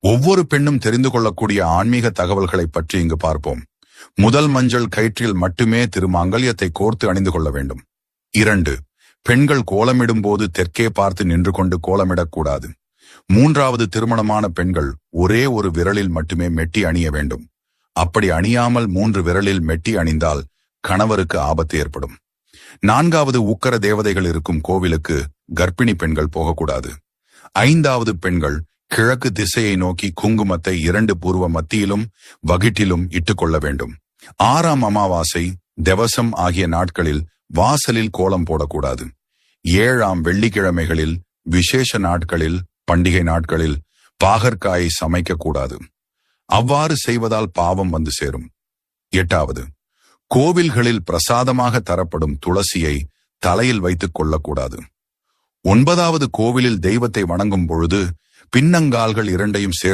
ஒவ்வொரு பெண்ணும் தெரிந்து கொள்ளக்கூடிய ஆன்மீக தகவல்களை பற்றி இங்கு பார்ப்போம். முதல், மஞ்சள் கயிற்றில் மட்டுமே திருமாங்கல்யத்தை கோர்த்து அணிந்து கொள்ள வேண்டும். 2. பெண்கள் கோலமிடும் போது தெற்கே பார்த்து நின்று கொண்டு கோலமிடக்கூடாது. 3வது, திருமணமான பெண்கள் ஒரே ஒரு விரலில் மட்டுமே மெட்டி அணிய வேண்டும். அப்படி அணியாமல் 3 விரலில் மெட்டி அணிந்தால் கணவருக்கு ஆபத்து ஏற்படும். 4வது, உக்கர தேவதைகள் இருக்கும் கோவிலுக்கு கர்ப்பிணி பெண்கள் போகக்கூடாது. 5வது, பெண்கள் கிழக்கு திசையை நோக்கி குங்குமத்தை 2 பூர்வ மத்தியிலும் வகிட்டிலும் இட்டுக்கொள்ள வேண்டும். 6ஆம் அமாவாசை, தெவசம் ஆகிய நாட்களில் வாசலில் கோலம் போடக்கூடாது. 7ஆம் வெள்ளிக்கிழமைகளில், விசேஷ நாட்களில், பண்டிகை நாட்களில் பாகற்காயை சமைக்கக்கூடாது. அவ்வாறு செய்வதால் பாவம் வந்து சேரும். 8வது, கோவில்களில் பிரசாதமாக தரப்படும் துளசியை தலையில் வைத்துக் கொள்ளக்கூடாது. 9வது, கோவிலில் தெய்வத்தை வணங்கும் பொழுது பின்னங்கால்கள் இரண்டையும் சேர்த்து